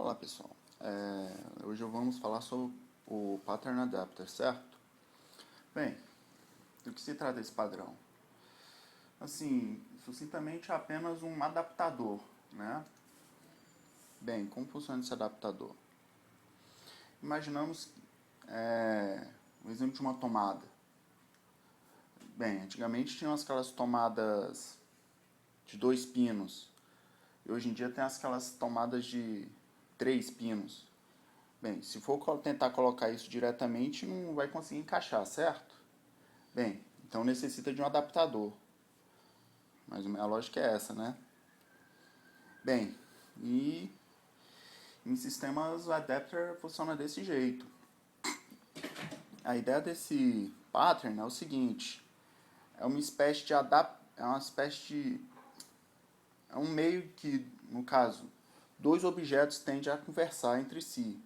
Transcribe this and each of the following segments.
Olá pessoal, hoje vamos falar sobre o Pattern Adapter, certo? Bem, do que se trata esse padrão? Assim, sucintamente é apenas um adaptador, né? Bem, como funciona esse adaptador? Imaginamos um exemplo de uma tomada. Bem, antigamente tinham aquelas tomadas de 2 pinos, e hoje em dia tem aquelas tomadas de 3 pinos. Bem, se for tentar colocar isso diretamente, não vai conseguir encaixar, certo? Bem, então necessita de um adaptador. Mas a lógica é essa, né? Bem, e em sistemas o adapter funciona desse jeito. A ideia desse pattern é o seguinte: é uma espécie de é um meio que, no caso, dois objetos tendem a conversar entre si,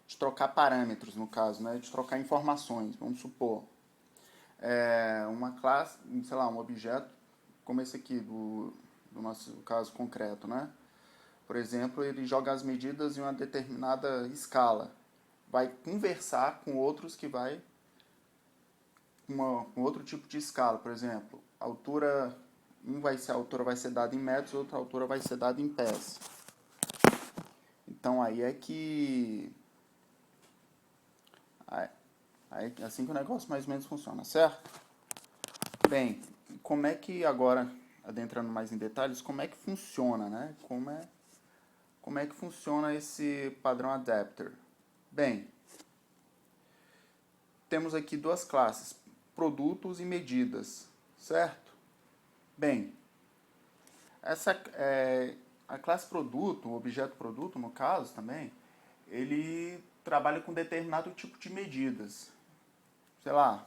de trocar parâmetros, no caso, né? De trocar informações, vamos supor. Uma classe, sei lá, um objeto como esse aqui do nosso caso concreto, né? Por exemplo, ele joga as medidas em uma determinada escala, vai conversar com outros que vai com outro tipo de escala, por exemplo, a altura a altura vai ser dada em metros, outra altura vai ser dada em pés. Então aí é que assim que o negócio mais ou menos funciona, certo? Bem, como é que agora, adentrando mais em detalhes, como é que funciona, né? Como é que funciona esse padrão adapter? Bem, temos aqui duas classes, produtos e medidas, certo? Bem, a classe produto, o objeto produto, no caso também, ele trabalha com determinado tipo de medidas. Sei lá,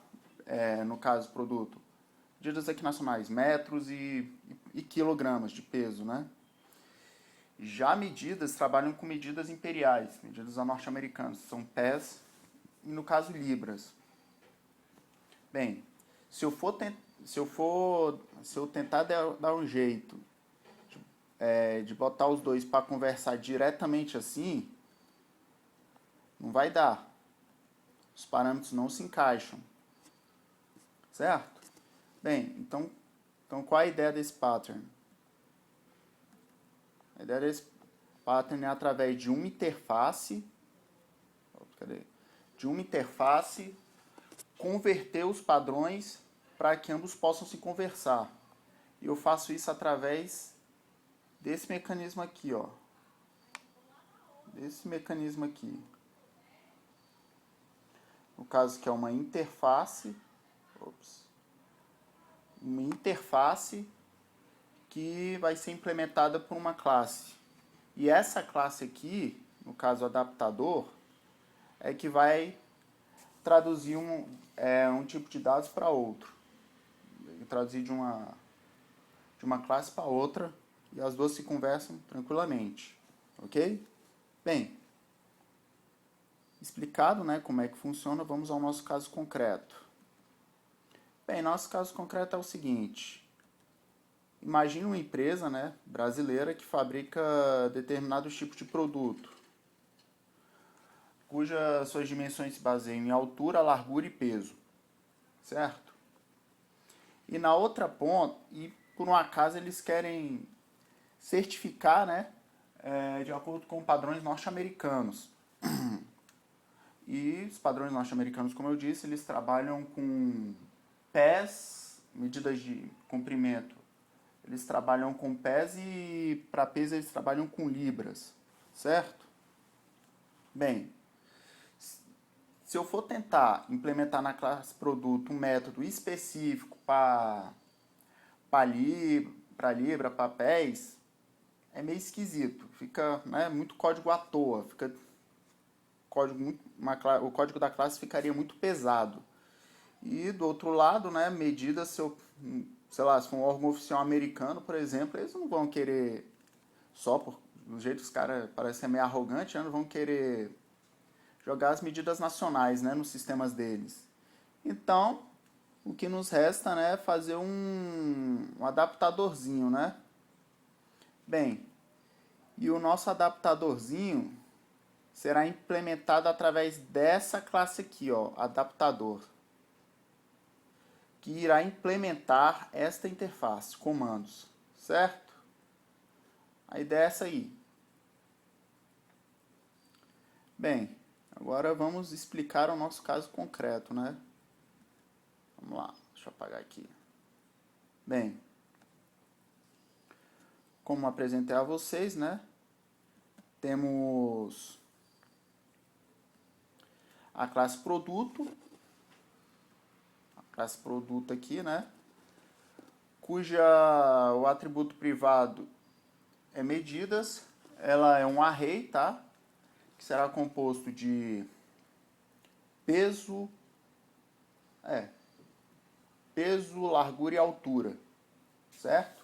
no caso produto, medidas aqui nacionais, metros e quilogramas de peso, né? Já medidas trabalham com medidas imperiais, medidas norte-americanas, são pés e no caso libras. Bem, se eu tentar dar um jeito de botar os dois para conversar diretamente assim, não vai dar. Os parâmetros não se encaixam, certo? Bem, então qual a ideia desse pattern? A ideia desse pattern é através de uma interface, converter os padrões para que ambos possam se conversar. E eu faço isso através desse mecanismo aqui, ó. Desse mecanismo aqui. No caso que é uma interface, uma interface que vai ser implementada por uma classe. E essa classe aqui, no caso adaptador, é que vai traduzir um tipo de dados para outro. Traduzir de uma classe para outra e as duas se conversam tranquilamente. Ok? Bem, explicado, né, como é que funciona, vamos ao nosso caso concreto. Bem, nosso caso concreto é o seguinte: imagine uma empresa, né, brasileira que fabrica determinados tipos de produto, cujas suas dimensões se baseiam em altura, largura e peso, certo? E na outra ponta, e por um acaso eles querem certificar, né, de acordo com padrões norte-americanos. E os padrões norte-americanos, como eu disse, eles trabalham com pés, medidas de comprimento. Eles trabalham com pés e para peso eles trabalham com libras, certo? Bem, se eu for tentar implementar na classe produto um método específico para libra, para pés, é meio esquisito. Fica, né, muito código à toa. Fica o código da classe ficaria muito pesado. E do outro lado, né, medidas, sei lá, se for um órgão oficial americano, por exemplo, eles não vão querer, do jeito que os caras parecem ser meio arrogantes, né, não vão querer jogar as medidas nacionais, né, nos sistemas deles. Então, o que nos resta, né, é fazer um adaptadorzinho, né? Bem, e o nosso adaptadorzinho, será implementada através dessa classe aqui, ó, adaptador, que irá implementar esta interface, comandos, certo? A ideia é essa aí. Bem, agora vamos explicar o nosso caso concreto, né? Vamos lá, deixa eu apagar aqui. Bem, como apresentei a vocês, né? Temos a classe produto aqui, né? Cuja o atributo privado é medidas. Ela é um array, tá? Que será composto de peso, largura e altura, certo?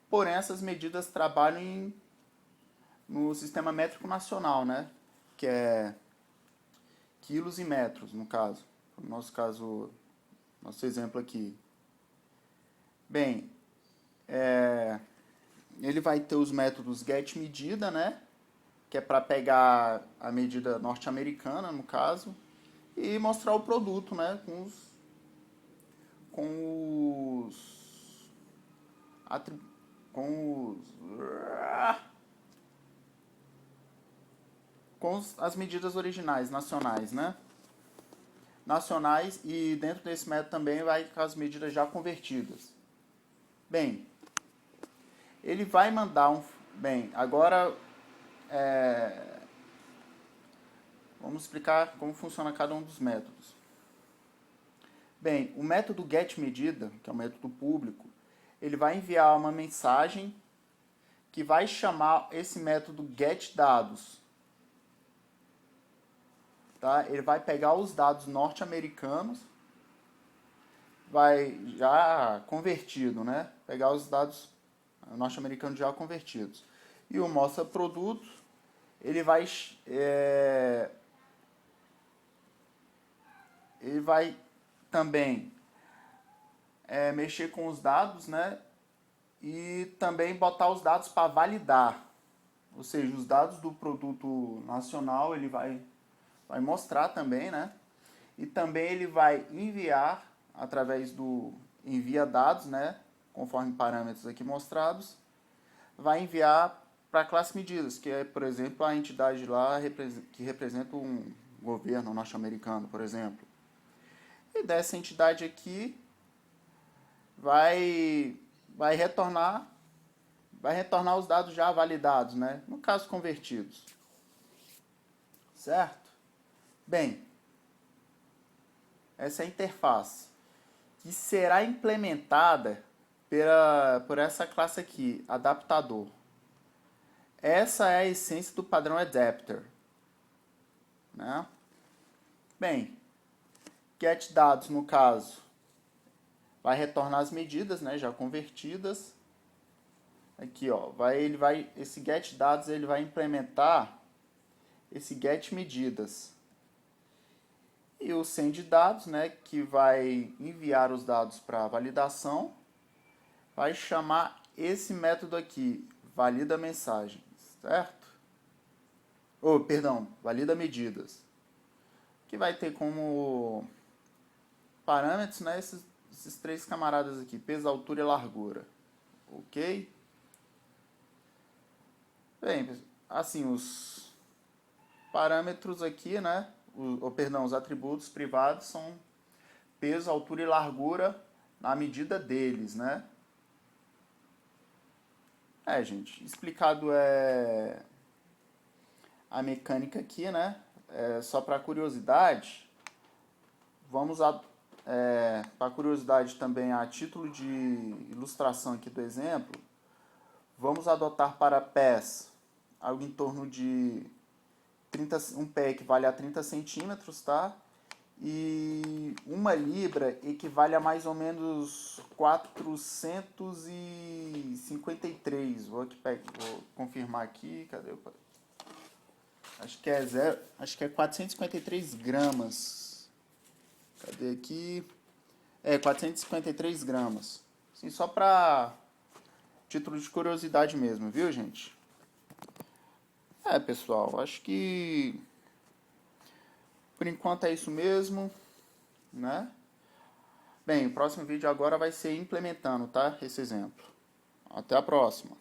Porém, essas medidas trabalham no sistema métrico nacional, né? Que é quilos e metros, no caso. No nosso caso, nosso exemplo aqui. Bem, ele vai ter os métodos getMedida, né? Que é para pegar a medida norte-americana, no caso, e mostrar o produto, né? Com as medidas originais, nacionais, né? Nacionais, e dentro desse método também vai com as medidas já convertidas. Bem, ele vai mandar Bem, agora vamos explicar como funciona cada um dos métodos. Bem, o método getMedida, que é um método público, ele vai enviar uma mensagem que vai chamar esse método getDados. Tá? Ele vai pegar os dados norte-americanos, vai já convertido, né? Pegar os dados norte-americanos já convertidos. E o mostra produto, ele vai também mexer com os dados, né? E também botar os dados para validar. Ou seja, os dados do produto nacional ele vai mostrar também, né? E também ele vai enviar através do envia dados, né? Conforme parâmetros aqui mostrados, vai enviar para a classe medidas, que é, por exemplo, a entidade lá que representa um governo norte-americano, por exemplo. E dessa entidade aqui vai retornar os dados já validados, né? No caso, convertidos. Certo? Bem, essa é a interface, que será implementada por essa classe aqui, adaptador. Essa é a essência do padrão adapter, né? Bem, getDados, no caso, vai retornar as medidas, né, já convertidas. Aqui, ó, esse getDados ele vai implementar esse getMedidas. E o sendDados, né, que vai enviar os dados para validação, vai chamar esse método aqui, valida mensagens, certo? Valida medidas. Que vai ter como parâmetros, né, esses três camaradas aqui, peso, altura e largura. Ok? Bem, assim, os parâmetros aqui, né, os atributos privados são peso, altura e largura na medida deles, né? Gente, explicado a mecânica aqui, né? Só para curiosidade, para curiosidade também, a título de ilustração aqui do exemplo, vamos adotar para pés algo em torno de um pé equivale a 30 centímetros, tá? E 1 libra equivale a mais ou menos 453. Vou confirmar aqui, cadê o... Acho que é 453 gramas. Cadê aqui? 453 gramas. Assim, só para título de curiosidade mesmo, viu, gente? Pessoal, acho que por enquanto é isso mesmo, né? Bem, o próximo vídeo agora vai ser implementando, tá? Esse exemplo. Até a próxima.